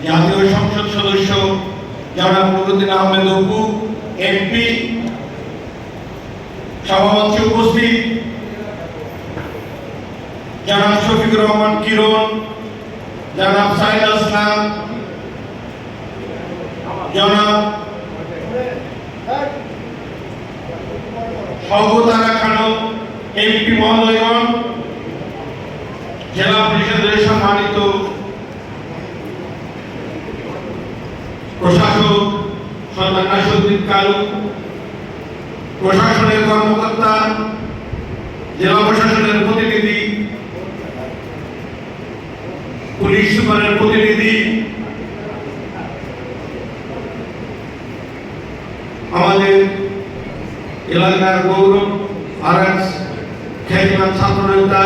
জাতীয় সংসদ সদস্য জনাব নুরুদ্দিন আহমেদ অপু এমপি, সভাপতি উপস্থিত জনাব শফিকুর রহমান কিরণ, জনাব সাইদ আসলাম, জনাব শওকত খানম এমপি মহোদয়গণ, জেলা পরিষদের সম্মানিত প্রশাসক সরদার নাসিরউদ্দিন কালু, প্রশাসনের কর্মকর্তা, জেলা প্রশাসনের প্রতিনিধি, পুলিশ সুপারের প্রতিনিধি, আমাদের এলাকার গৌরব আরএস খ্যাতিমান ছাত্রনেতা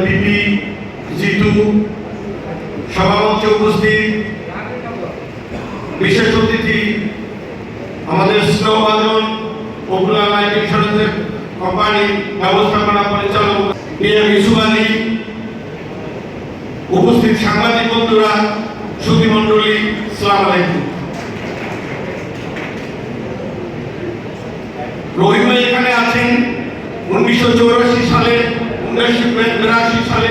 বিপি জিতু, সভামঞ্চে উপস্থিত বিশেষ অতিথি আমাদের স্নেহভাজন পপুলার লাইফ ইন্স্যুরেন্স কোম্পানি ব্যবস্থাপনা পরিচালক পিএম ইউসুফ আলী, উপস্থিত সাংবাদিক বন্ধুরা, সুধীমণ্ডলী, আসসালামু আলাইকুম। রহিম ভাই এখানে আছেন 1984 সালে, 1982 সালে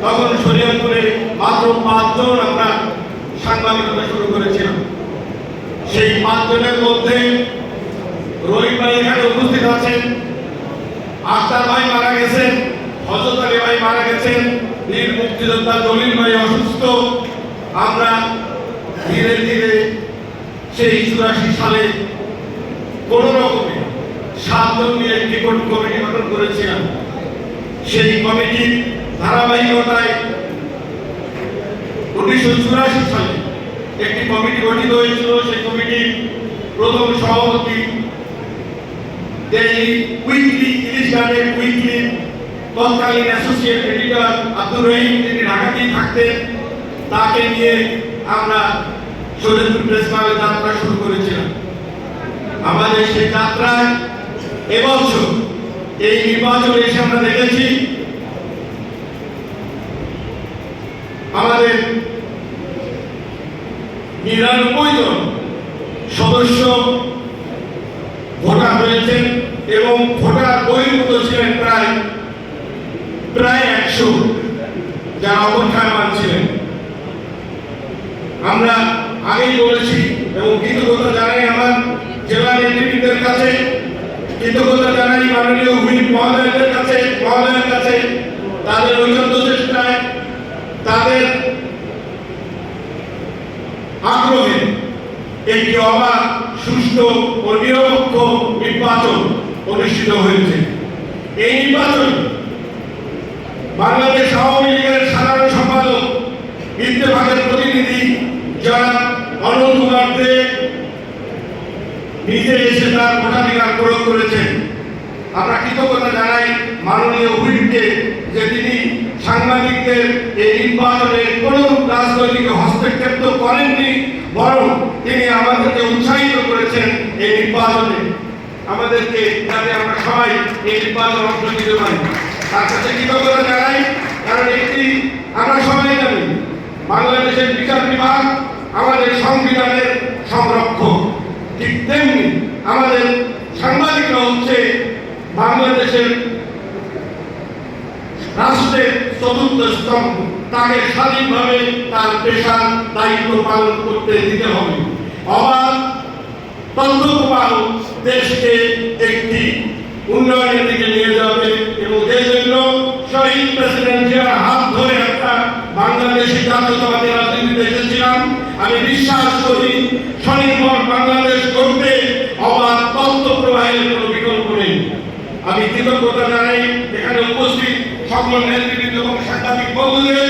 তখন শরীয়তপুরে মাত্র 5 জন আমরা সাংবাদিকতা শুরু করেছিলাম। সেই 5 জনের মধ্যে রহিম ভাই এখানে উপস্থিত আছেন, আখতার ভাই মারা গেছেন, হযরত আলী ভাই মারা গেছেন, বীর মুক্তিযোদ্ধা জলিল ভাই অসুস্থ। আমরা ধীরে ধীরে সেই 84 সালে কোন রকমে 7 জন নিয়ে একটি কমিটি গঠন করেছিলাম। সেই কমিটির ধারাবাহিকতায় 1984 সালে একটি কমিটি গঠিত হয়েছিল। সেই কমিটির প্রথম সভাপতি ডেইলি উইকলি ইলিশগার্ডের উইকলি তৎকালীন অ্যাসোসিয়েট এডিটর আব্দুর রহিম, তিনি ঢাকাতেই থাকতেন। তাকে নিয়ে আমরা শরীয়তপুর প্রেস ক্লাবে যাত্রা শুরু করেছিলাম। আমাদের সেই যাত্রায় এবছর এই নির্বাচনে এসে আমরা দেখেছি আমাদের 99 জন সদস্য ভোটার হয়েছেন এবং ভোটার বহির্ভূত ছিলেন প্রায় 100, যারা অপেক্ষামান ছিলেন। আমরা আগেই বলেছি এবং কৃতজ্ঞতা জানাই আমার জেলা নেতৃত্বের কাছে, কৃতজ্ঞতা জানাই মাননীয় হুইপ মহোদয়ের কাছে, তাদের ঐক্যবদ্ধ চেষ্টায়, তাদের আগ্রহে একটি অবাধ, সুষ্ঠু ও নিরপেক্ষ নির্বাচন অনুষ্ঠিত হয়েছে। এই নির্বাচন বাংলাদেশ আওয়ামী লীগের সাধারণ সম্পাদক ইত্তেফাকের প্রতিনিধি জনাব অনন্ত কুমার দে নিজে এসে তার ভোটাধিকার প্রয়োগ করেছেন। আমরা কৃতজ্ঞতা জানাই মাননীয় হুইপকে যে তিনি সাংবাদিকদের এই নির্বাচনে কোন রাজনৈতিক হস্তক্ষেপ তো করেননি, বরং তিনি আমাদেরকে উৎসাহিত করেছেন এই নির্বাচনে, আমাদেরকে যাতে আমরা সবাই এই নির্বাচনে অংশ নিতে পারি। তার কাছে কৃতজ্ঞতা জানাই, কারণ একটি আমরা সবাই জানি বাংলাদেশের বিচার বিভাগ আমাদের সংবিধানের সংরক্ষক, ঠিক তেমনি আমাদের সাংবাদিকরা হচ্ছে বাংলাদেশের রাষ্ট্রের চতুর্থ স্তম্ভ। তাকে স্বাধীনভাবে তার পেশার দায়িত্ব পালন করতে দিতে হবে। অবাধ তথ্য প্রবাহ দেশকে একটি উন্নয়নের দিকে নিয়ে যাবে এবং এই জন্য শহীদ প্রেসিডেন্ট জিয়ার হাত ধরে একটা বাংলাদেশি জাতীয়তাবাদী রাজনীতিতে এসেছিলাম। আমি বিশ্বাস করি স্বনির্ভর বাংলাদেশ করতে অবাধ তথ্য প্রবাহের কোনো বিকল্প নেই। আমি কৃতজ্ঞতা জানাই এখানে উপস্থিত সকল নেতৃবৃন্দ এবং সাংবাদিক বন্ধুদের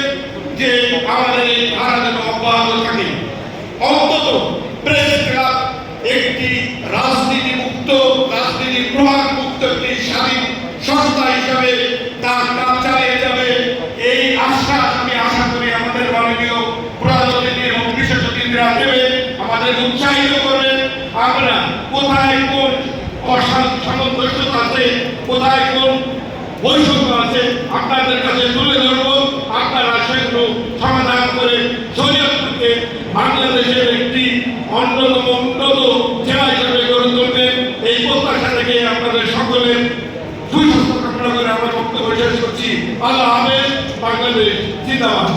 যে আমাদের এই ধারা যেন অব্যাহত থাকে। অন্তত প্রেস ক্লাব একটি রাজনীতি মুক্ত, রাজনীতি প্রভাব মুক্ত একটি স্বাধীন সংস্থা হিসাবে তার কাজ চালিয়ে যাবে, এই আশ্বাস আমি আশা করি আমাদের মাননীয় প্রধান অতিথি এবং বিশেষ অতিথিরা দেবে, আমাদের উৎসাহিত করবে। আমরা কোথায় কোন অসামঞ্জস্যতা আছে, কোথায় কোন বৈষম্য আছে আপনাদের কাছে তুলে ধরবো। আপনারা জন্য সমাধান করে শরীয়তকে বাংলাদেশের একটি অন্যতম উন্নত জেলা হিসেবে গড়ে তুলবে। এই প্রত্যাশা থেকে আপনাদের সকলের সুস্বাস্থ্য কামনা করে আমার বক্তব্য শেষ করছি। আল্লাহ হাফেজ। বাংলাদেশ জিন্দাবাদ।